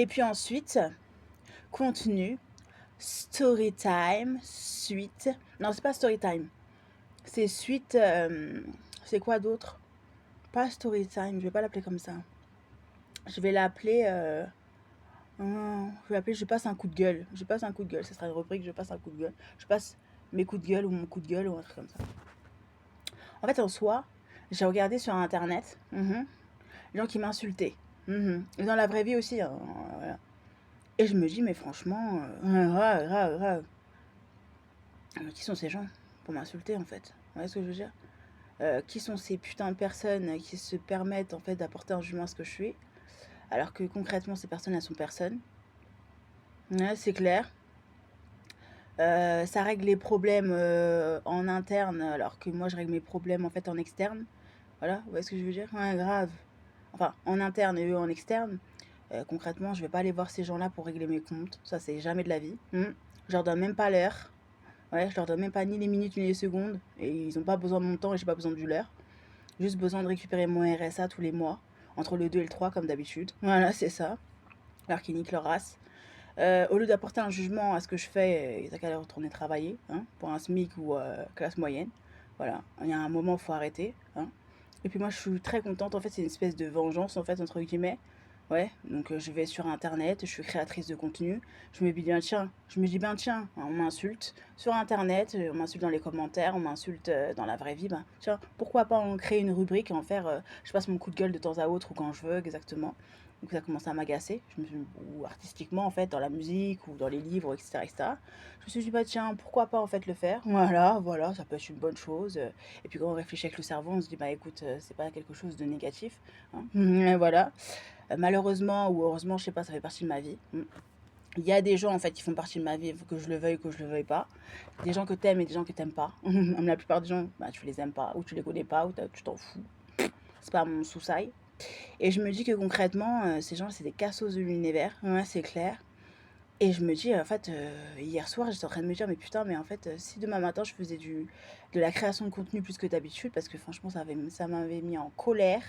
Et puis ensuite, contenu, story time, suite. Non, c'est pas story time. C'est suite. C'est quoi d'autre? Pas story time, je vais pas l'appeler comme ça. Je vais l'appeler. Je vais l'appeler Je passe un coup de gueule. Je passe un coup de gueule. Ce sera une rubrique Je passe un coup de gueule. Je passe mes coups de gueule ou mon coup de gueule ou un truc comme ça. En fait, en soi, j'ai regardé sur internet les gens qui m'insultaient. Et dans la vraie vie aussi. Voilà. Et je me dis, mais franchement, qui sont ces gens pour m'insulter en fait? Vous voyez ce que je veux dire? Qui sont ces putains de personnes qui se permettent en fait d'apporter un jugement à ce que je suis, alors que concrètement ces personnes elles sont personnes. Ouais, c'est clair. Ça règle les problèmes en interne, alors que moi je règle mes problèmes en fait en externe. Voilà, vous voyez ce que je veux dire? Ouais, grave. Enfin, en interne et eux en externe. Concrètement, je vais pas aller voir ces gens-là pour régler mes comptes. Ça, c'est jamais de la vie. Je leur donne même pas l'heure. Ouais, je leur donne même pas ni les minutes ni les secondes. Et ils ont pas besoin de mon temps et j'ai pas besoin du leur. Juste besoin de récupérer mon RSA tous les mois. Entre le 2 et le 3 comme d'habitude. Voilà, c'est ça. Alors qu'ils niquent leur race. Au lieu d'apporter un jugement à ce que je fais, ils ont qu'à aller retourner travailler, hein, pour un SMIC ou classe moyenne. Voilà, il y a un moment, il faut arrêter. Hein. Et puis moi, je suis très contente. En fait, c'est une espèce de vengeance, en fait, entre guillemets. Ouais, donc je vais sur Internet, je suis créatrice de contenu. Je me dis, ben tiens, on m'insulte sur Internet, on m'insulte dans les commentaires, on m'insulte dans la vraie vie. Ben tiens, pourquoi pas en créer une rubrique et en faire, je passe mon coup de gueule de temps à autre ou quand je veux, exactement. Donc ça commence à m'agacer, ou artistiquement en fait, dans la musique ou dans les livres, etc., etc. Je me suis dit, bah tiens, pourquoi pas en fait le faire. Voilà, ça peut être une bonne chose. Et puis quand on réfléchit avec le cerveau, on se dit, bah écoute, c'est pas quelque chose de négatif. Hein. Et voilà. Malheureusement ou heureusement, je sais pas, ça fait partie de ma vie. Il y a des gens en fait qui font partie de ma vie, que je le veuille ou que je le veuille pas. Des gens que t'aimes et des gens que t'aimes pas. La plupart des gens, bah tu les aimes pas, ou tu les connais pas, ou tu t'en fous. C'est pas mon souci. Et je me dis que concrètement, ces gens, c'est des cassos de l'univers. Ouais, c'est clair. Et je me dis, en fait, hier soir, j'étais en train de me dire, mais putain, mais en fait, si demain matin, je faisais de la création de contenu plus que d'habitude, parce que franchement, ça m'avait mis en colère.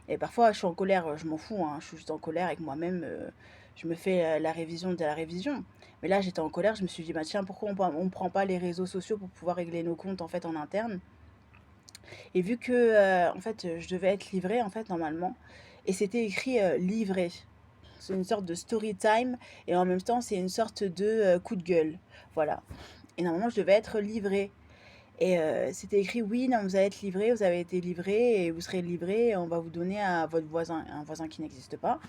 Et parfois, je suis en colère, je m'en fous, hein, je suis juste en colère avec moi-même. Je me fais la révision de la révision. Mais là, j'étais en colère, je me suis dit, bah tiens, pourquoi on ne prend pas les réseaux sociaux pour pouvoir régler nos comptes en fait en interne. Et vu que en fait, je devais être livrée en fait normalement, et c'était écrit livré. C'est une sorte de story time et en même temps c'est une sorte de coup de gueule. Voilà. Et normalement je devais être livrée. Et c'était écrit oui, non, vous allez être livré, vous avez été livré et vous serez livré et on va vous donner à votre voisin, un voisin qui n'existe pas.